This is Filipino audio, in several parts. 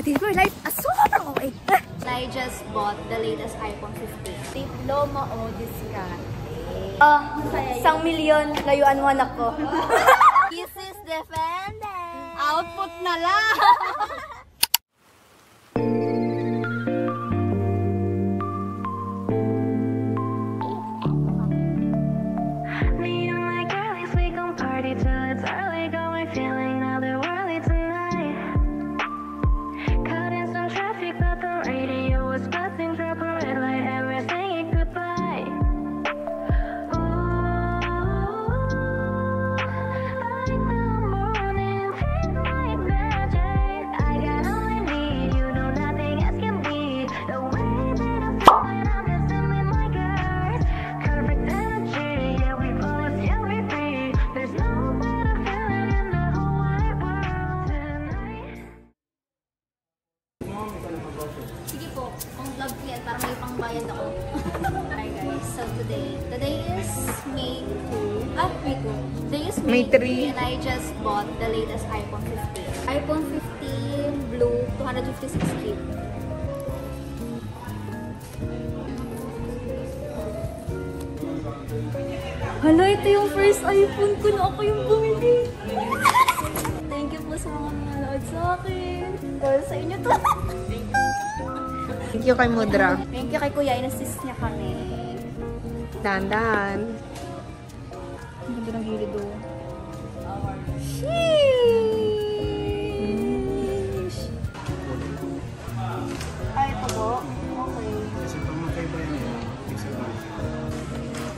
Silver Life, sobrang okay. I just bought the latest iPhone 15. Diploma o discount? 1,000,000, layuan mo anak ko. This is defended. Output na lang. Sige po, kung vlog ko yan, para may pangbayad ako. Hi guys, so today is May 2. Today is May 3 and I just bought the latest iPhone 15. iPhone 15 Blue 256GB. Hala, ito yung first iPhone ko na ako yung bumili. Thank you po sa mga nanonood sa akin. Dahil sa inyo to. Thank you kay Mudra. Thank you kay Kuya, in-assist niya kami. Dahan-dahan. Ang ganda ng gilid do. Sheesh! Ay, ito po.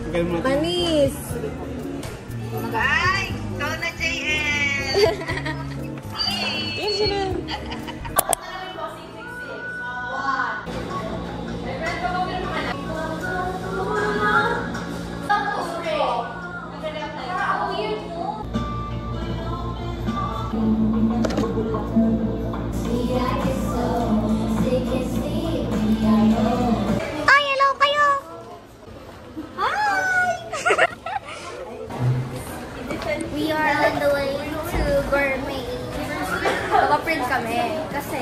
Okay. Manis! Ay! Ikaw na, JL! Yan siya na. Ay, hello kayo! Hi! We are on the way to Gourmet. Papaprint kami. Kasi,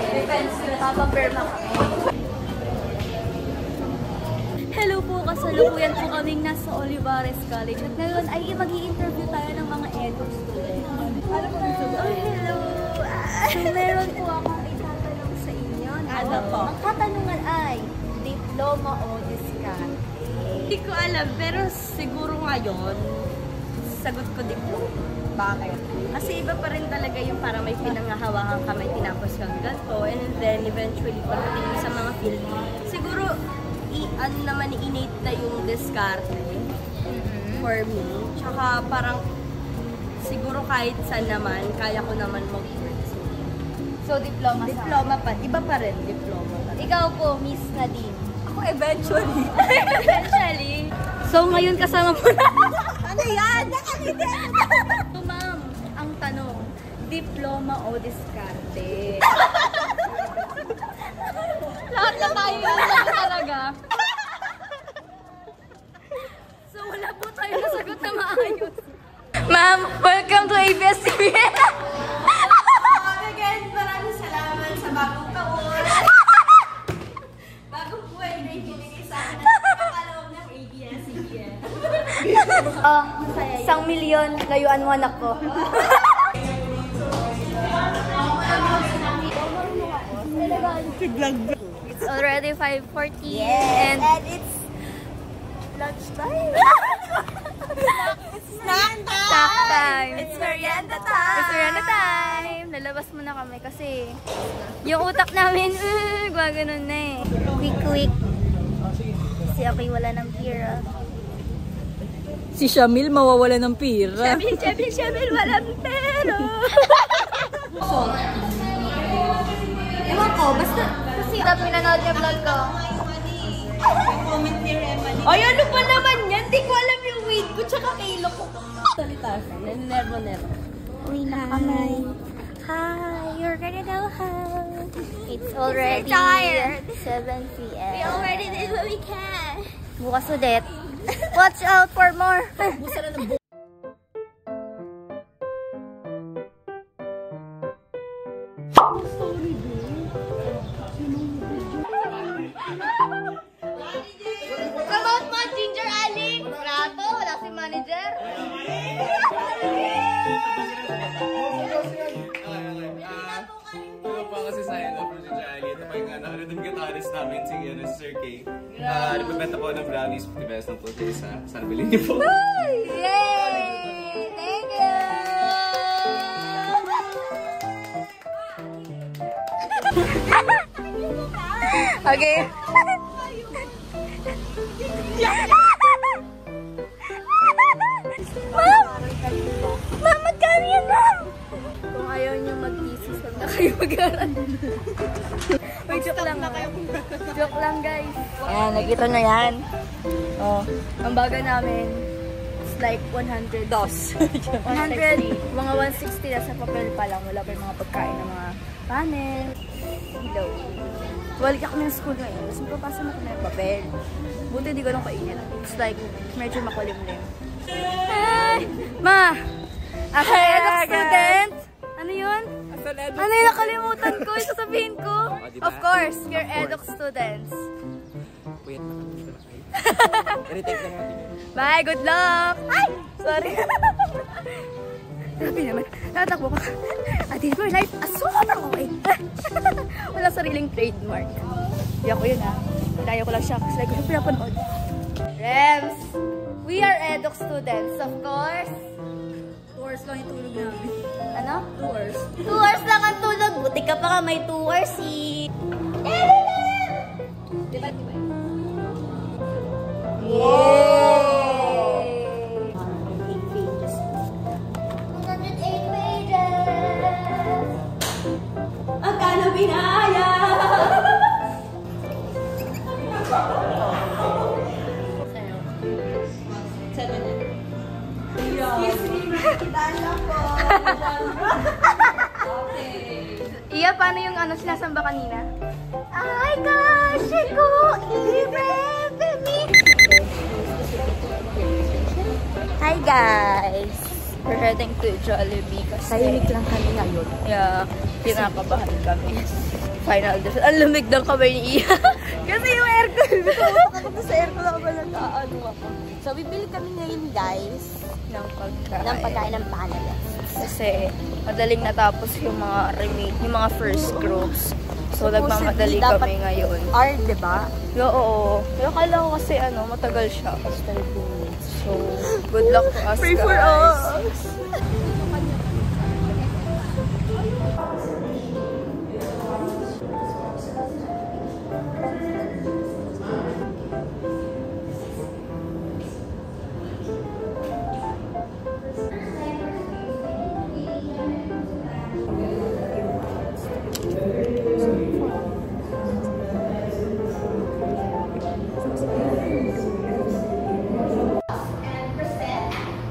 papaperma kami. Hello po, kasalukuyan po kaming nasa Olivares College. At ngayon ay mag-i-interview tayo ng mga edu students. Oh, hello! So, meron po akong itatanong sa inyo. Ano po? Ang katanungan ay, diploma o discount? Hindi ko alam, pero siguro ngayon, sagot ko diploma. Bakit? Kasi iba pa rin talaga yung parang may pinangahawakan ka, may tinapos kang ganito, and then eventually, pagdating mo sa mga field, siguro, ano naman, innate na yung diskarte for me. Tsaka parang, siguro kahit saan naman, kaya ko naman mag-work. So, diploma sa Diploma pa, iba pa rin, diploma pa rin. Ikaw po, Miss Nadine. Ako eventually. Eventually. So, ngayon kasama mo na. Ano yan? So, ma'am, ang tanong, diploma o diskarte? Lahat na tayo yung sagot talaga. So, wala po tayo nasagot na maayos. Ma'am, welcome to ABS-CBN! Again, maraming salamat sa bagong taon. Bagong buhay na ibinigay sa akin at pagkakaloob ng ABS-CBN. 1,000,000, layuan mo anak ko. It's already 5:40 and it's lunchtime. Snack Snack time. It's merienda time! It's merienda time. Lalabas muna kami kasi yung utak namin, gumaganon na eh. Quick. Kasi ako'y wala ng pira. Si Shamil mawawala ng pira. Siyempre, walang pera. Ewan ko, basta Kasi dapat pinanood yung vlog ko. comment ni Emily. Ay, ano pa naman yan? Di ko alam yung weight ko tsaka kilo ko. Salita siya. Nervo. Uwi na kami. Hi, you're gonna know how. It's already 7 p.m. We already did what we can. Bukas ulit. Watch out for more. Busa na ng naman kasi sa Project Jolly. Ito pa yung nakalitin guitarist namin, si Sir K. Nagbibenta po ng brownies, 50 pesos ng puti isa. Sana bilhin niyo po. Yay! Thank you! Okay. Ma'am, magkano yan, ma'am? Kung ayaw niyo mag-thesis, huwag na kayo mag-aral. Wait, joke lang. Joke lang, guys. Ayan, nakita na yan. Oh, ang baga namin is like 100. 100, mga 160 na sa papel pa lang. Wala pa yung mga pagkain ng mga panel. Hello. Balik ako ng school ngayon. Tapos magpapasa na ko na yung papel. Buti hindi ko lang kainit. It's like, medyo makulimlim. Hey! Ma! As an eduk student! Ano yun? Ano yung nakalimutan ko? Yung sasabihin ko? Of course, we're eduk students. Puyat na kami na kayo. I-retake na natin. Bye! Good luck! Ay! Sorry! Grabe naman. Nakatakbo ko. At in my life, sobrang okay. Wala sariling trademark. Hindi ako yun ha. Kaya ko lang siya kasi like ko siya pinapanood. Rems! We are eduk students, of course. 2 hours lang yung tulog namin. Ano? 2 hours. 2 hours lang ang tulog. Buti ka pa nga may 2 hours eh. Diba? Yay! 108 pages. 108 pages! Magkano binaya? Iya, paano yung ano sinasamba kanina? Ay, gosh! Ko! Hi, guys! We're heading to Jollibee kasi tahimik lang kami ngayon. Yeah, kinakabahan kami. Final defense. Ang lamig ng kamay ni Iya. Kasi yung aircon. Ako sa aircon ako ba nag-ano ako. So, bibili kami ngayon, guys, ng pagkain. ng pagkain ng panelist. Kasi madaling natapos yung mga yung mga first groups. So, nagmamadali kami ngayon. R, diba? Oo. Pero akala ko kasi matagal siya. So, good luck to us, Pray guys. for us!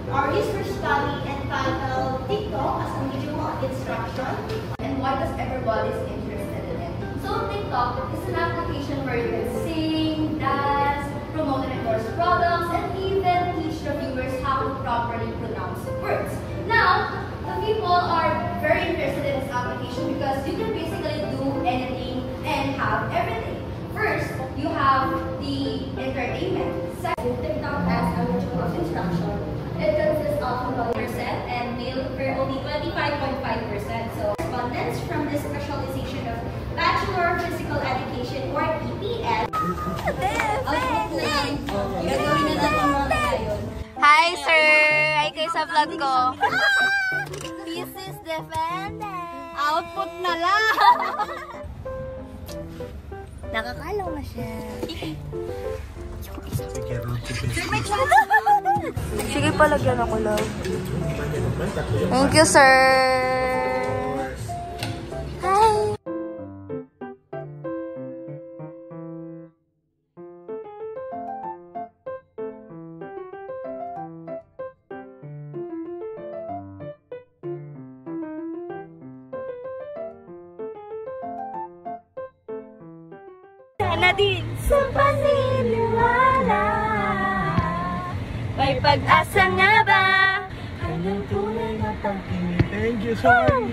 Are used for study entitled TikTok as a medium of instruction, and why does everybody is interested in it? So TikTok is an application where you can sing, dance, promote and endorse products, and even teach the viewers how to properly pronounce words. Now, the people are very interested in this application because you can basically do anything and have everything. First, you have the entertainment. Second, TikTok as a medium of instruction. It consists of 1% and male for only 25.5%. So, respondents from the specialization of Bachelor of Physical Education or EPS. Hi, sir! Hi kayo sa vlog ko. This is defended. Output na lang! Nakakalaw na siya. Sige, palagyan ako, love. Thank you, sir. Hi. Sana din sa paniniwala. May pag-asa nga ba? Kanyang tunay na pag-ibig. Thank you, sorry.